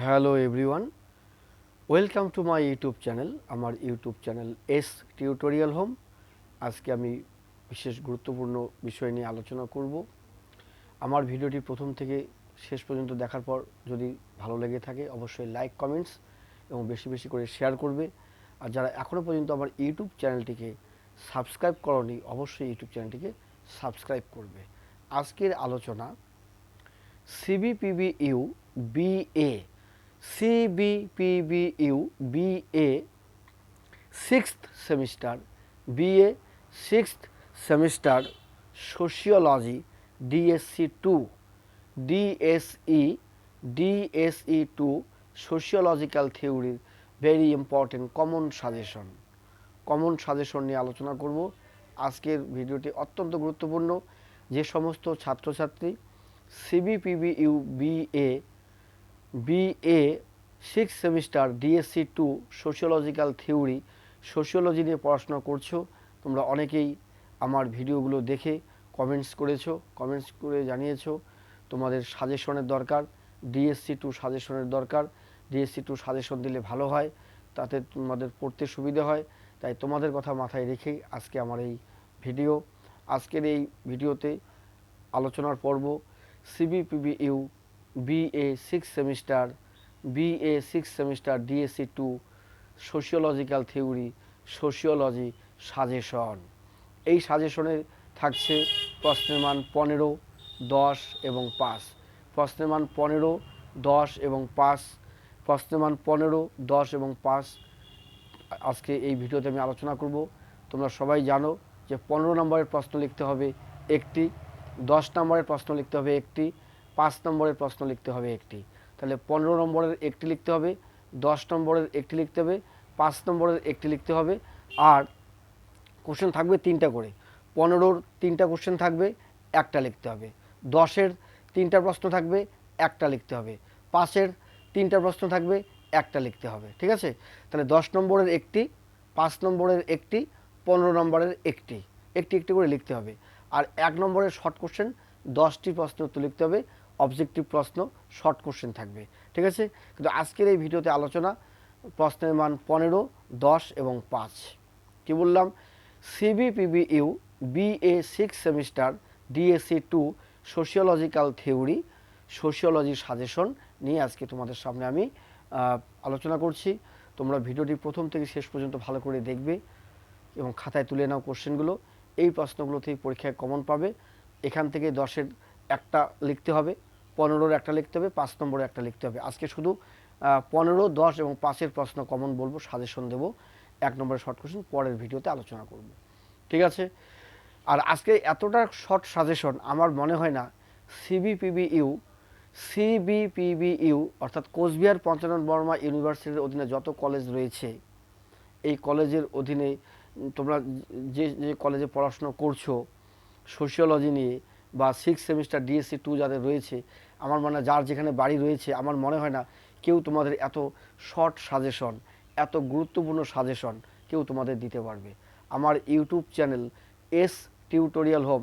Hello everyone, welcome to my YouTube channel. আমার YouTube channel S tutorial home. আজকে আমি বিশেষ গুরুত্বপূর্ণ বিষয় নিয়ে আলোচনা করব। আমার ভিডিওটি প্রথম থেকে শেষ পর্যন্ত দেখার পর যদি ভালো লেগে থাকে অবশ্যই লাইক, কমেন্টস এবং বেশি বেশি করে শেয়ার করবে। আর যারা এখনও পর্যন্ত আমার ইউটিউব চ্যানেলটিকে সাবস্ক্রাইব করনি অবশ্যই ইউটিউব চ্যানেলটিকে সাবস্ক্রাইব করবে। আজকের আলোচনা CBPBU BA CBPBU BA sixth semester BA sixth semester sociology DSC two DSE DSE two sociological থিওরির ভেরি ইম্পর্টেন্ট কমন সাজেশন নিয়ে আলোচনা করব। আজকের ভিডিওটি অত্যন্ত গুরুত্বপূর্ণ। যে সমস্ত ছাত্রছাত্রী CBPBU BA BA six semester DSC two sociological theory sociology নিয়ে পড়াশোনা করছো, তোমরা অনেকেই আমার ভিডিওগুলো দেখে কমেন্টস করে জানিয়েছো তোমাদের সাজেশনের দরকার, ডিএসসি টু সাজেশনের দরকার। ডিএসসি টু সাজেশন দিলে ভালো হয়, তাতে তোমাদের পড়তে সুবিধে হয়। তাই তোমাদের কথা মাথায় রেখেই আজকে আমার এই ভিডিও। আজকের এই ভিডিওতে আলোচনার পর্ব CBPBU BA six semester DSC two sociological theory sociology suggestion. এই সাজেশনে থাকছে প্রশ্নের মান 15, 10 এবং 5। প্রশ্নের মান 15, 10 এবং 5। প্রশ্নের মান 15, 10 এবং 5 আজকে এই ভিডিওতে আমি আলোচনা করব। তোমরা সবাই জানো যে 15 নম্বরের প্রশ্ন লিখতে হবে একটি, 10 নম্বরের প্রশ্ন লিখতে হবে একটি, 5 নম্বরের প্রশ্ন লিখতে হবে একটি। তাহলে 15 নম্বরের একটি লিখতে হবে, 10 নম্বরের একটি লিখতে হবে, 5 নম্বরের একটি লিখতে হবে। আর কোশ্চেন থাকবে 3টা করে। 15-র 3টা কোশ্চেন থাকবে, একটা লিখতে হবে। 10-এর 3টা প্রশ্ন থাকবে, একটা লিখতে হবে। 5-এর 3টা প্রশ্ন থাকবে, একটা লিখতে হবে। ঠিক আছে? তাহলে 10 নম্বরের একটি, 5 নম্বরের একটি, 15 নম্বরের একটি একটি করে লিখতে হবে। আর 1 নম্বরের শর্ট কোশ্চেন 10টি প্রশ্ন উত্তর লিখতে হবে। অবজেক্টিভ প্রশ্ন শর্ট কোশ্চেন থাকবে। ঠিক আছে? কিন্তু আজকের এই ভিডিওতে আলোচনা প্রশ্নের মান 15, 10 এবং 5। কি বললাম? CBPBU BA six semester DSC two sociological theory sociology suggestion নিয়ে আজকে তোমাদের সামনে আমি আলোচনা করছি। তোমরা ভিডিওটি প্রথম থেকে শেষ পর্যন্ত ভালো করে দেখবে এবং খাতায় তুলে নাও কোশ্চেনগুলো। এই প্রশ্নগুলো থেকে পরীক্ষায় কমন পাবে। এখান থেকে 10-এর একটা লিখতে হবে, 15-র একটা লিখতে হবে, 5 নম্বরের একটা লিখতে হবে। আজকে শুধু 15, 10 এবং 5-এর প্রশ্ন কমন বলবো, সাজেশন দেবো। 1 নম্বরের শর্ট কোশ্চেন পরের ভিডিওতে আলোচনা করব। ঠিক আছে? আর আজকে এতটা শর্ট সাজেশন আমার মনে হয় না সিবিপিবিইউ সিবিপিবিইউ অর্থাৎ কোচবিহার পঞ্চানন বর্মা ইউনিভার্সিটির অধীনে যত কলেজ রয়েছে, এই কলেজের অধীনে তোমরা যে যে কলেজে পড়াশুনো করছো সোশিওলজি নিয়ে বা সিক্স সেমিস্টার ডিএসসি টু যাদের রয়েছে, আমার মনে হয় যার যেখানে বাড়ি রয়েছে আমার মনে হয় না কেউ তোমাদের এত শর্ট সাজেশন, এত গুরুত্বপূর্ণ সাজেশন কেউ তোমাদের দিতে পারবে। আমার YouTube channel S tutorial home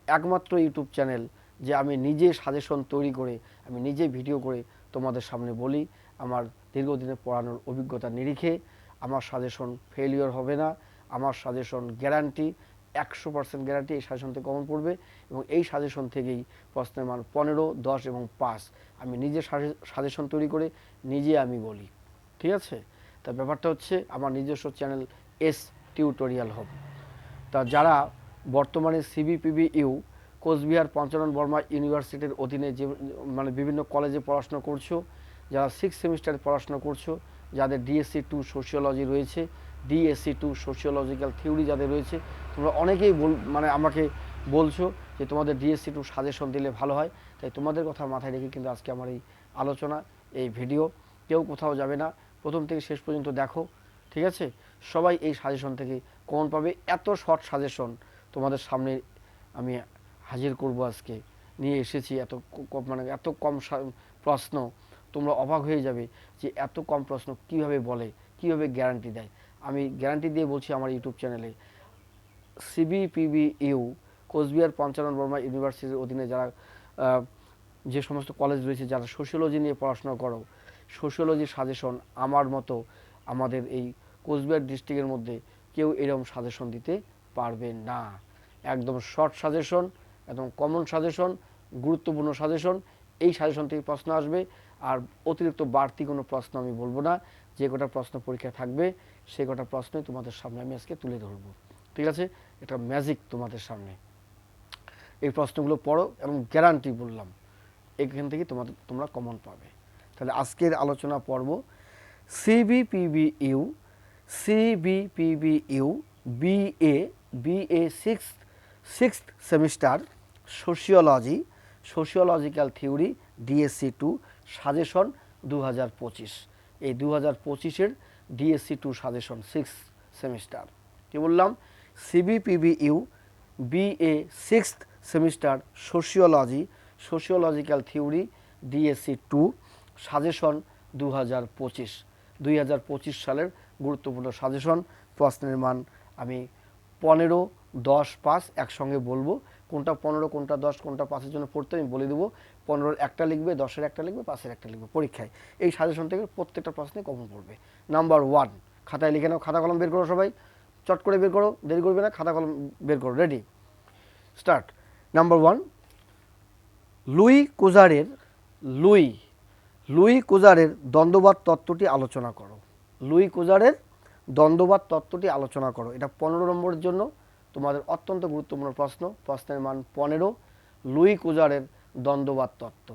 একমাত্র ইউটিউব চ্যানেল যে আমি নিজে সাজেশন তৈরি করে, আমি নিজে ভিডিও করে তোমাদের সামনে বলি। আমার দীর্ঘদিনের পড়ানোর অভিজ্ঞতা নিরিখে আমার সাজেশন ফেলিওর হবে না। আমার সাজেশন গ্যারান্টি, 100% গ্যারান্টি এই সাজেশন থেকে কমন পড়বে। এবং এই সাজেশন থেকেই প্রশ্নের মান 15, 10 এবং 5 আমি নিজে সাজেশন তৈরি করে নিজে আমি বলি। ঠিক আছে? তা ব্যাপারটা হচ্ছে আমার নিজস্ব চ্যানেল এস টিউটোরিয়াল হোম। তা যারা বর্তমানে সিবিপিবিইউ কোচবিহার পঞ্চানন বর্মা ইউনিভার্সিটির অধীনে যে মানে বিভিন্ন কলেজে পড়াশোনা করছো, যারা সিক্স সেমিস্টারে পড়াশোনা করছো, যাদের ডিএসসি টু সোশিওলজি রয়েছে, ডিএসসি টু সোশিওলজিক্যাল থিওরি যাদের রয়েছে, তোমরা অনেকেই মানে আমাকে বলছো যে তোমাদের ডিএসসি টু সাজেশন দিলে ভালো হয়। তাই তোমাদের কথা মাথায় রেখে কিন্তু আজকে আমার এই আলোচনা, এই ভিডিও। কেউ কোথাও যাবে না, প্রথম থেকে শেষ পর্যন্ত দেখো। ঠিক আছে? সবাই এই সাজেশন থেকে কমন পাবে। এত শর্ট সাজেশন তোমাদের সামনে আমি হাজির করব আজকে, নিয়ে এসেছি। মানে এত কম প্রশ্ন, তোমরা অবাক হয়ে যাবে যে এত কম প্রশ্ন কিভাবে বলে, কিভাবে গ্যারান্টি দেয়। আমি গ্যারান্টি দিয়ে বলছি আমার ইউটিউব চ্যানেলে সিবিপিবিইউ কোচবিহার পঞ্চানন বর্মা ইউনিভার্সিটির অধীনে যারা যে সমস্ত কলেজ রয়েছে, যারা সোশিওলজি নিয়ে পড়াশোনা করো, সোশিওলজি সাজেশন আমার মতো আমাদের এই কোচবিহার ডিস্ট্রিক্টের মধ্যে কেউ এরকম সাজেশন দিতে পারবে না। একদম শর্ট সাজেশন, একদম কমন সাজেশন, গুরুত্বপূর্ণ সাজেশন। এই সাজেশন থেকে প্রশ্ন আসবে, আর অতিরিক্ত বাড়তি কোনো প্রশ্ন আমি বলবো না। যে কটা প্রশ্ন পরীক্ষা থাকবে সেই কটা প্রশ্নই তোমাদের সামনে আমি আজকে তুলে ধরবো। ঠিক আছে, এটা ম্যাজিক তোমাদের সামনে। এই প্রশ্নগুলো পড়ো এবং গ্যারান্টি বললাম এখান থেকে তোমরা কমন পাবে। তাহলে আজকের আলোচনা পর্ব CBPBU BA sixth semester sociological theory DSC2 suggestion 2025। এই 2025-এর DSC2 সাজেশন 6th সেমিস্টার। কি বললাম? সিবিপিবিইউ BA sixth semester sociological theory DSC2 suggestion 2025 সালের গুরুত্বপূর্ণ সাজেশন। প্রশ্নের মান আমি 15, 10, 5 একসঙ্গে বলবো। কোনটা 15, কোনটা 10, কোনটা 5-এর জন্য পড়তে আমি বলে দেবো। 15-র একটা লিখবে, 10-এর একটা লিখবে, 5-এর একটা লিখবে পরীক্ষায়। এই সাজেশন থেকে প্রত্যেকটা প্রশ্নে কমন পড়বে। নাম্বার 1, খাতায় লিখে নাও, খাতা কলম বের করো সবাই, চট করে বের করো, দেরি করবে না, খাতা কলম বের করো, রেডি, স্টার্ট। নাম্বার 1, লুই কুজারের দ্বন্দ্ববাদ তত্ত্বটি আলোচনা করো। লুই কুজারের দ্বন্দ্ববাদ তত্ত্বটি আলোচনা করো। এটা 15 নম্বরের জন্য তোমাদের অত্যন্ত গুরুত্বপূর্ণ প্রশ্ন। প্রশ্নের মান 15। লুই কুজারের দ্বন্দ্ববাদ তত্ত্ব।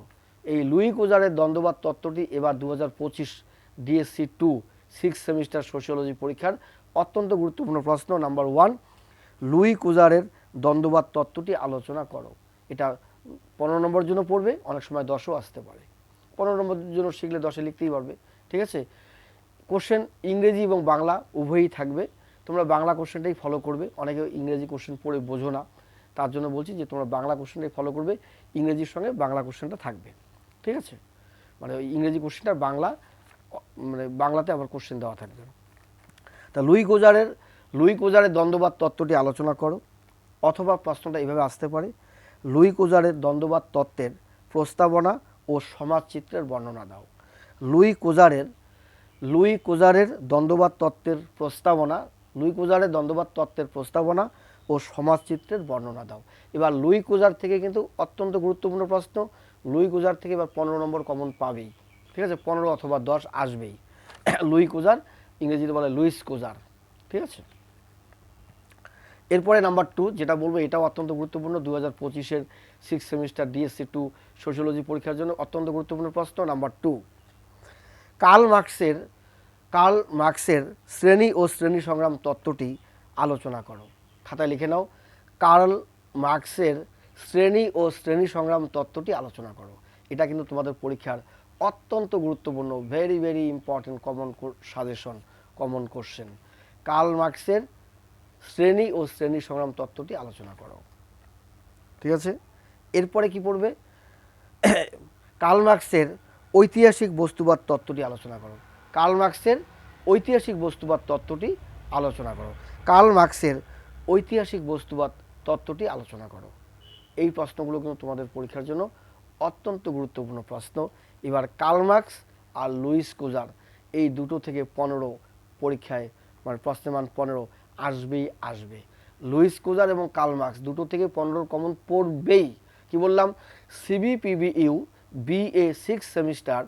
এই লুই কুজারের দ্বন্দ্ববাদ তত্ত্বটি এবার 2025 DSC2 6th সেমিস্টার সোশিওলজি পরীক্ষার অত্যন্ত গুরুত্বপূর্ণ প্রশ্ন। নাম্বার 1, লুই কুজারের দ্বন্দ্ববাদ তত্ত্বটি আলোচনা করো। এটা 15 নম্বরের জন্য পড়বে, অনেক সময় 10ও আসতে পারে। 15 নম্বরের জন্য শিখলে 10-এ লিখতেই পারবে। ঠিক আছে, কোশ্চেন ইংরেজি এবং বাংলা উভয়ই থাকবে। তোমরা বাংলা কোশ্চেনটাই ফলো করবে। অনেকে ইংরেজি কোশ্চেন পড়ে বোঝো না, তার জন্য বলছি যে তোমরা বাংলা কোশ্চেনটাই ফলো করবে, ইংরেজির সঙ্গে বাংলা কোশ্চেনটা থাকবে। ঠিক আছে, মানে ওই ইংরেজি কোশ্চেনটা বাংলা, মানে বাংলাতে আবার কোশ্চেন দেওয়া থাকবে। তা লুই কুজারের দ্বন্দ্ববাদ তত্ত্বটি আলোচনা করো। অথবা প্রশ্নটা এইভাবে আসতে পারে, লুই কুজারের দ্বন্দ্ববাদ তত্ত্বের প্রস্তাবনা ও সমাজচিত্রের বর্ণনা দাও। লুই কুজারের দ্বন্দ্ববাদ তত্ত্বের প্রস্তাবনা ও সমাজচিত্রের বর্ণনা দাও। এবার লুই কুজার থেকে কিন্তু অত্যন্ত গুরুত্বপূর্ণ প্রশ্ন। লুই কুজার থেকে এবার 15 নম্বর কমন পাবেই। ঠিক আছে, 15 অথবা 10 আসবেই। লুই কুজার, ইংরেজিতে বলে লুইস কুজার। ঠিক আছে, এরপরে নাম্বার 2 যেটা বলবো এটাও অত্যন্ত গুরুত্বপূর্ণ। 2025-এর 6th সেমিস্টার DSC2 সোশিওলজি পরীক্ষার জন্য অত্যন্ত গুরুত্বপূর্ণ প্রশ্ন। নাম্বার 2, কার্ল মার্ক্সের শ্রেণী ও শ্রেণী সংগ্রাম তত্ত্বটি আলোচনা করো। খাতায় লিখে নাও, কার্ল মার্ক্সের শ্রেণী ও শ্রেণী সংগ্রাম তত্ত্বটি আলোচনা করো। এটা কিন্তু তোমাদের পরীক্ষার অত্যন্ত গুরুত্বপূর্ণ, very very important common suggestion, common question. Karl মার্ক্সের শ্রেণী ও শ্রেণী সংগ্রাম তত্ত্বটি আলোচনা করো। ঠিক আছে, এরপরে কি পড়বে? কার্ল মার্ক্সের ঐতিহাসিক বস্তুবাদ তত্ত্বটি আলোচনা করো। কার্ল মার্ক্সের ঐতিহাসিক বস্তুবাদ তত্ত্বটি আলোচনা করো। কার্ল মার্ক্সের ঐতিহাসিক বস্তুবাদ তত্ত্বটি আলোচনা করো। এই প্রশ্নগুলো কিন্তু তোমাদের পরীক্ষার জন্য অত্যন্ত গুরুত্বপূর্ণ প্রশ্ন। এবার কার্ল মার্ক্স আর লুইস কুজার এই দুটো থেকে 15 পরীক্ষায়, মানে প্রশ্নের মান 15 আসবে। লুইস কুজার এবং কার্ল মার্ক্স দুটো থেকে 15 কমন পড়বেই। কি বললাম? সিবিপিবিইউ BA sixth semester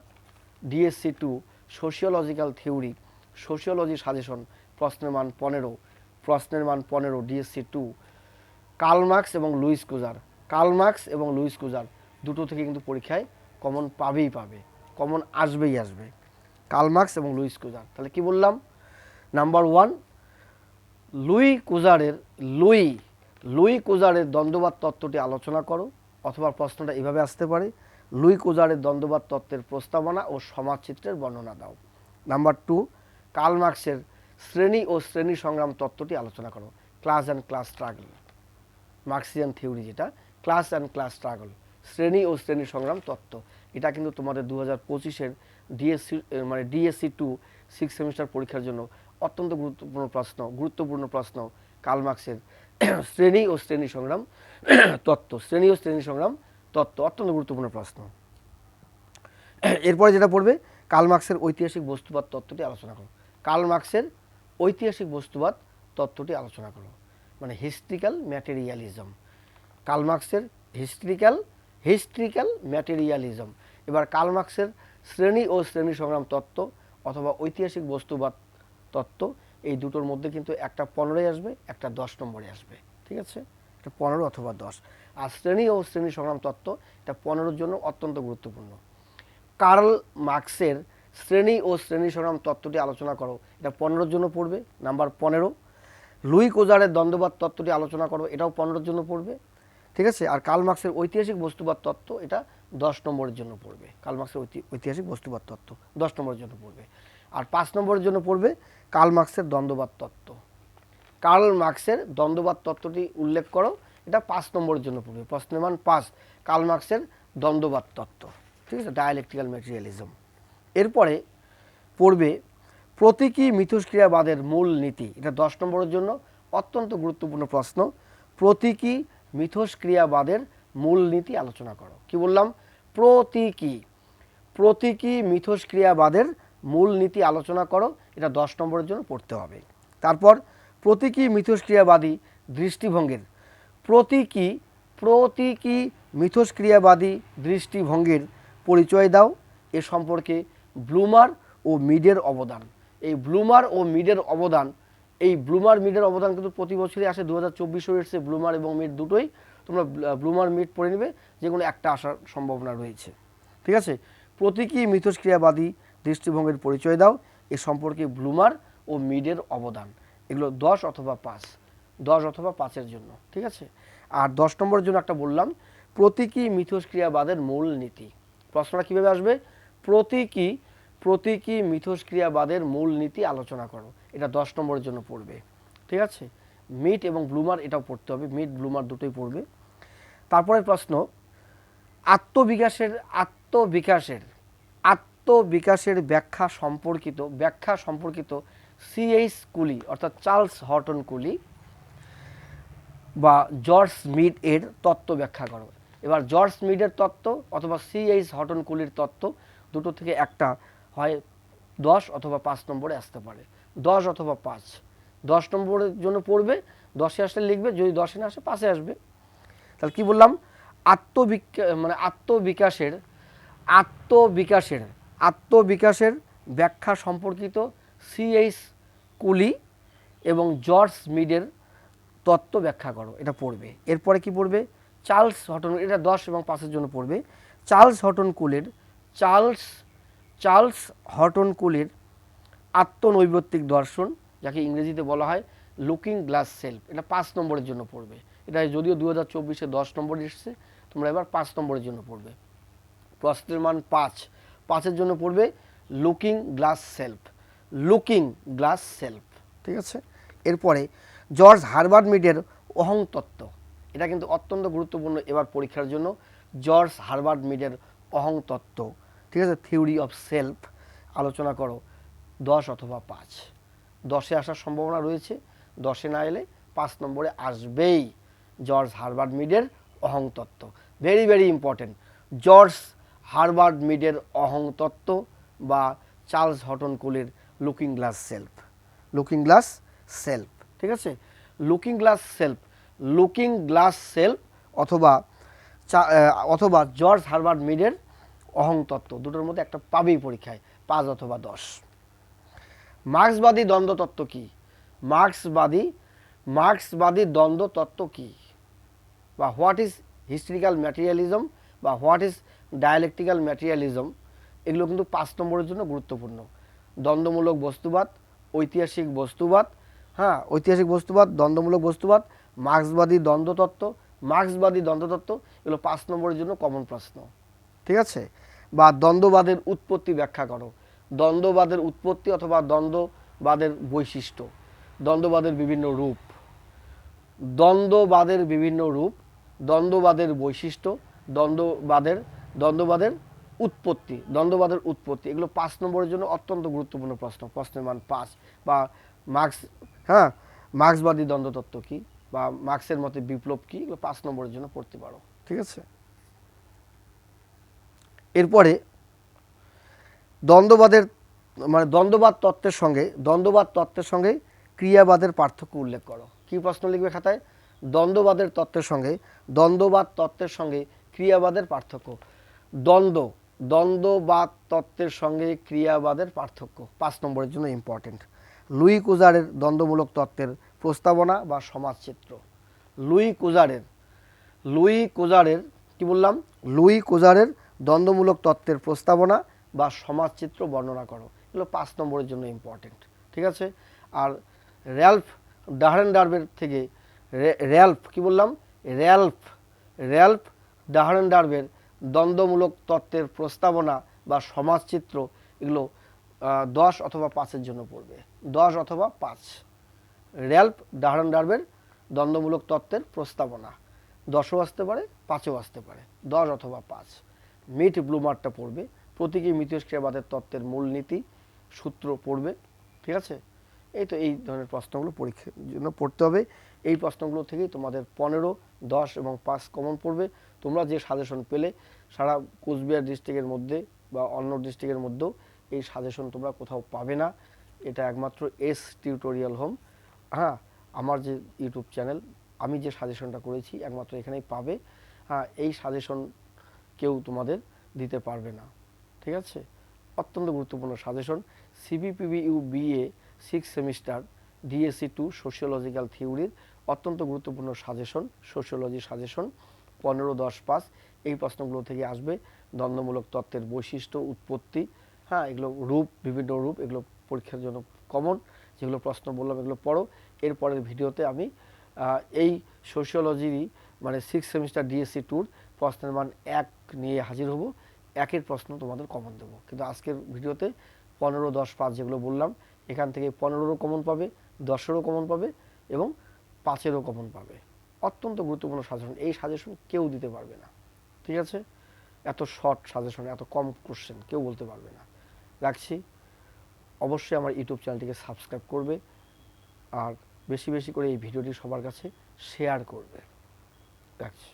DSC2 sociological theory sociology suggestion প্রশ্নের মান 15 DSC2 কার্ল মার্ক্স এবং লুইস কুজার দুটো থেকে কিন্তু পরীক্ষায় কমন পাবে, কমন আসবে। কার্ল মার্ক্স এবং লুইস কুজার। তাহলে কি বললাম? নাম্বার 1, লুই কুজারের দ্বন্দ্ববাদ তত্ত্বটি আলোচনা করো। অথবা প্রশ্নটা এভাবে আসতে পারে, লুই কুজারের দ্বন্দ্ববাদ তত্ত্বের প্রস্তাবনা ও সমাজচিত্রের বর্ণনা দাও। নাম্বার 2, কার্ল মার্ক্সের শ্রেণী ও শ্রেণী সংগ্রাম তত্ত্বটি আলোচনা করো। Class and class struggle, Marxian theory, যেটা ক্লাস অ্যান্ড ক্লাস স্ট্রাগল, শ্রেণী ও শ্রেণী সংগ্রাম তত্ত্ব। এটা কিন্তু তোমাদের 2025-এর DSC2 6th সেমিস্টার পরীক্ষার জন্য অত্যন্ত গুরুত্বপূর্ণ প্রশ্ন। কার্ল মার্ক্সের শ্রেণী ও শ্রেণী সংগ্রাম তত্ত্ব অত্যন্ত গুরুত্বপূর্ণ প্রশ্ন। এরপরে যেটা পড়বে, কার্ল মার্কসের ঐতিহাসিক বস্তুবাদ তত্ত্বটি আলোচনা করো। কার্ল মার্কসের ঐতিহাসিক বস্তুবাদ তত্ত্বটি আলোচনা করো, মানে হিস্ট্রিক্যাল ম্যাটেরিয়ালিজম। কার্ল মার্কসের হিস্ট্রিক্যাল ম্যাটেরিয়ালিজম। এবার কার্ল মার্কসের শ্রেণী ও শ্রেণী সংগ্রাম তত্ত্ব অথবা ঐতিহাসিক বস্তুবাদ তত্ত্ব, এই দুটোর মধ্যে কিন্তু একটা 15 আসবে, একটা 10 নম্বরে আসবে, ঠিক আছে? এটা 15 অথবা 10। আর শ্রেণী ও শ্রেণী সংগ্রাম তত্ত্ব এটা 15-র জন্য অত্যন্ত গুরুত্বপূর্ণ। কার্ল মার্কসের শ্রেণী ও শ্রেণী সংগ্রাম তত্ত্বটি আলোচনা করো, এটা 15-র জন্য পড়বে, নাম্বার 15। লুই কোজারের দ্বন্দ্ববাদ তত্ত্বটি আলোচনা করো, এটাও 15-র জন্য পড়বে, ঠিক আছে? আর কার্ল মার্কসের ঐতিহাসিক বস্তুবাদ তত্ত্ব এটা 10 নম্বরের জন্য পড়বে। কার্ল মার্কসের ঐতিহাসিক বস্তুবাদ তত্ত্ব 10 নম্বরের জন্য পড়বে। আর 5 নম্বরের জন্য পড়বে কার্ল মার্কসের দ্বন্দ্ববাদ তত্ত্ব। কার্ল মার্কসের দ্বন্দ্ববাদ তত্ত্বটি উল্লেখ করো, এটা 5 নম্বরের জন্য পড়বে। প্রশ্নের মান 5, কার্ল মার্কসের দ্বন্দ্ববাদ তত্ত্ব, ঠিক আছে? Dialectical materialism. এরপরে পড়বে প্রতীকী মিথস্ক্রিয়াবাদের মূল নীতি, এটা 10 নম্বরের জন্য অত্যন্ত গুরুত্বপূর্ণ প্রশ্ন। প্রতীকী মিথস্ক্রিয়াবাদের মূল নীতি আলোচনা করো। কি বললাম? প্রতীকী মিথস্ক্রিয়াবাদের মূল নীতি আলোচনা করো, এটা 10 নম্বরের জন্য পড়তে হবে। তারপর প্রতীকী মিথস্ক্রিয়াবাদী দৃষ্টিভঙ্গির প্রতীকী মিথস্ক্রিয়াবাদী দৃষ্টিভঙ্গির পরিচয় দাও। এ সম্পর্কে ব্লুমার ও মিডের অবদান। এই ব্লুমার ও মিডের অবদান, মিডের অবদান কিন্তু প্রতি বছরই আসে। 2024 এসেছে ব্লুমার এবং মিড দুটোই। তোমরা ব্লুমার মিড পড়ে নেবে, যে কোনো একটা আসার সম্ভাবনা রয়েছে, ঠিক আছে? প্রতীকী মিথস্ক্রিয়াবাদী দৃষ্টিভঙ্গির পরিচয় দাও, এ সম্পর্কে ব্লুমার ও মিডের অবদান। এগুলো 10 অথবা 5-এর জন্য, ঠিক আছে? আর 10 নম্বরের জন্য একটা বললাম প্রতীকী মিথস্ক্রিয়াবাদের মূল নীতি। প্রশ্নটা কীভাবে আসবে? প্রতীকী মিথস্ক্রিয়াবাদের মূল নীতি আলোচনা করো, এটা 10 নম্বরের জন্য পড়বে, ঠিক আছে? মিড এবং ব্লুমার এটাও পড়তে হবে, মিড ব্লুমার দুটোই পড়বে। তারপরে প্রশ্ন, আত্মবিকাশের ব্যাখ্যা সম্পর্কিত সিএইচ কুলি অর্থাৎ চার্লস হর্টন কুলি বা জর্জ মিড এর তত্ত্ব ব্যাখ্যা করো। এবার জর্জ মিডের তত্ত্ব অথবা সিএইচ হর্টন কুলির তত্ত্ব, দুটো থেকে একটা হয় 10 অথবা 5 নম্বরে আসতে পারে। 10 অথবা 5, 10 নম্বরের জন্য পড়বে, 10-এ আসলে লিখবে, যদি 10-এ না আসে 5-এ আসবে। তাহলে কি বললাম? আত্মবিকাশের ব্যাখ্যা সম্পর্কিত সিএইচ কুলি এবং জর্জ মিডের তত্ত্ব ব্যাখ্যা করো, এটা পড়বে। এরপরে কি পড়বে? চার্লস হর্টন, এটা 10 এবং 5-এর জন্য পড়বে। চার্লস হর্টন কুলির আত্মনৈবত্তিক দর্শন, যাকে ইংরেজিতে বলা হয় লুকিং গ্লাস সেলফ, এটা 5 নম্বরের জন্য পড়বে। এটা যদিও 2024-এ 10 নম্বর এসেছে, তোমরা এবার 5 নম্বরের জন্য পড়বে। প্রশ্নের মান 5-এর জন্য পড়বে লুকিং গ্লাস সেলফ, ঠিক আছে? এরপরে জর্জ হারবার্ট মিডের অহং তত্ত্ব, এটা কিন্তু অত্যন্ত গুরুত্বপূর্ণ এবার পরীক্ষার জন্য। জর্জ হারবার্ট মিডের অহং তত্ত্ব, ঠিক আছে? থিওরি অফ সেলফ আলোচনা করো, 10 অথবা 5। 10-এ আসার সম্ভাবনা রয়েছে, 10-এ না এলে 5 নম্বরে আসবেই জর্জ হারবার্ট মিডের অহং তত্ত্ব। Very very important, George Herbert মিডের অহং তত্ত্ব বা চার্লস হর্টন কুলির লুকিং গ্লাস সেলফ, ঠিক আছে? লুকিং গ্লাস সেলফ অথবা জর্জ হারবার্ট মিডের অহং তত্ত্ব, দুটোর মধ্যে একটা পাবেই পরীক্ষায়, 5 অথবা 10। মার্ক্সবাদী দ্বন্দ্ব তত্ত্ব কি? মার্ক্সবাদী দ্বন্দ্ব তত্ত্ব কি, বা হোয়াট ইজ হিস্ট্রিক্যাল ম্যাটেরিয়ালিজম বা হোয়াট ইজ ডায়ালেকটিক্যাল ম্যাটেরিয়ালিজম, এগুলো কিন্তু 5 নম্বরের জন্য গুরুত্বপূর্ণ। দ্বন্দ্বমূলক বস্তুবাদ, ঐতিহাসিক বস্তুবাদ, দ্বন্দ্বমূলক বস্তুবাদ, মার্ক্সবাদী দ্বন্দ্বতত্ত্ব, এগুলো 5 নম্বরের জন্য কমন প্রশ্ন, ঠিক আছে? বা দ্বন্দ্ববাদের উৎপত্তি ব্যাখ্যা করো। দ্বন্দ্ববাদের উৎপত্তি অথবা দ্বন্দ্ববাদের বৈশিষ্ট্য, দ্বন্দ্ববাদের বিভিন্ন রূপ, দ্বন্দ্ববাদের বৈশিষ্ট্য, দ্বন্দ্ববাদের উৎপত্তি, এগুলো 5 নম্বরের জন্য অত্যন্ত গুরুত্বপূর্ণ প্রশ্ন। প্রশ্নের মান 5। বা মার্ক্সবাদী দ্বন্দ্বতত্ত্ব কি বা মার্ক্সের মতে বিপ্লব কি, এগুলো 5 নম্বরের জন্য পড়তে পারো, ঠিক আছে? এরপরে দ্বন্দ্ববাদের মানে দ্বন্দ্ববাদ তত্ত্বের সঙ্গে ক্রিয়াবাদের পার্থক্য উল্লেখ করো। কি প্রশ্ন লিখবে খাতায়? দ্বন্দ্ববাদ তত্ত্বের সঙ্গে ক্রিয়াবাদের পার্থক্য। দ্বন্দ্ববাদ তত্ত্বের সঙ্গে ক্রিয়াবাদের পার্থক্য 5 নম্বরের জন্য ইম্পর্টেন্ট। লুই কুজারের দ্বন্দ্বমূলক তত্ত্বের প্রস্তাবনা বা সমাজচিত্র। লুই কুজারের কি বললাম? লুই কুজারের দ্বন্দ্বমূলক তত্ত্বের প্রস্তাবনা বা সমাজচিত্র বর্ণনা করো। এগুলো 5 নম্বরের জন্য ইম্পর্টেন্ট, ঠিক আছে। আর র্যালফ ডাহরেনডার্ভের থেকে র্যালফ ডাহরেনডার্ভের দ্বন্দ্বমূলক তত্ত্বের প্রস্তাবনা বা সমাজচিত্র, এগুলো 10 অথবা 5-এর জন্য পড়বে। 10 অথবা 5। র্যালফ ডাহরেনডার্ভের দ্বন্দ্বমূলক তত্ত্বের প্রস্তাবনা 10ও আসতে পারে, 5ও আসতে পারে। 10 অথবা 5। মিট ব্লুমারটা পড়বে। প্রতীকী মিথস্ক্রিয়াবাদের তত্ত্বের মূলনীতি সূত্র পড়বে, ঠিক আছে। এই ধরনের প্রশ্নগুলো পরীক্ষার জন্য পড়তে হবে। এই প্রশ্নগুলো থেকেই তোমাদের 15, 10 এবং 5 কমন পড়বে। তোমরা যে সাজেশন পেলে সারা কোচবিহার ডিস্ট্রিক্টের মধ্যে বা অন্য ডিস্ট্রিক্টের মধ্যেও এই সাজেশন তোমরা কোথাও পাবে না। এটা একমাত্র এস টিউটোরিয়াল হোম, হ্যাঁ, আমার যে ইউটিউব চ্যানেল, আমি যে সাজেশনটা করেছি একমাত্র এখানেই পাবে। হ্যাঁ, এই সাজেশন কেউ তোমাদের দিতে পারবে না, ঠিক আছে। অত্যন্ত গুরুত্বপূর্ণ সাজেশন। CBPBU BA 6 semester DSC 2 sociological থিওরির অত্যন্ত গুরুত্বপূর্ণ সাজেশন, সোশিওলজি সাজেশন 15, 10, 5। এই প্রশ্নগুলো থেকে আসবে। দ্বন্দ্বমূলক তত্ত্বের বৈশিষ্ট্য, উৎপত্তি, হ্যাঁ, এগুলো বিভিন্ন রূপ, এগুলো পরীক্ষার জন্য কমন। যেগুলো প্রশ্ন বললাম এগুলো পড়ো। এরপরের ভিডিওতে আমি এই সোশিওলজিরই মানে 6 সেমিস্টার ডিএসসি 2 প্রশ্নের মান 1 নিয়ে হাজির হব। 1-এর প্রশ্ন তোমাদের কমন দেবো। কিন্তু আজকের ভিডিওতে 15, 10, 5 যেগুলো বললাম, এখান থেকে 15-রও কমন পাবে, 10-এরও কমন পাবে এবং 5-এরও কমন পাবে। অত্যন্ত গুরুত্বপূর্ণ সাজেশন। এই সাজেশন কেউ দিতে পারবে না, ঠিক আছে। এত শর্ট সাজেশন, এত কম কোশ্চেন কেউ বলতে পারবে না। রাখছি। অবশ্যই আমার ইউটিউব চ্যানেলটিকে সাবস্ক্রাইব করবে আর বেশি বেশি করে এই ভিডিওটি সবার কাছে শেয়ার করবে। রাখছি।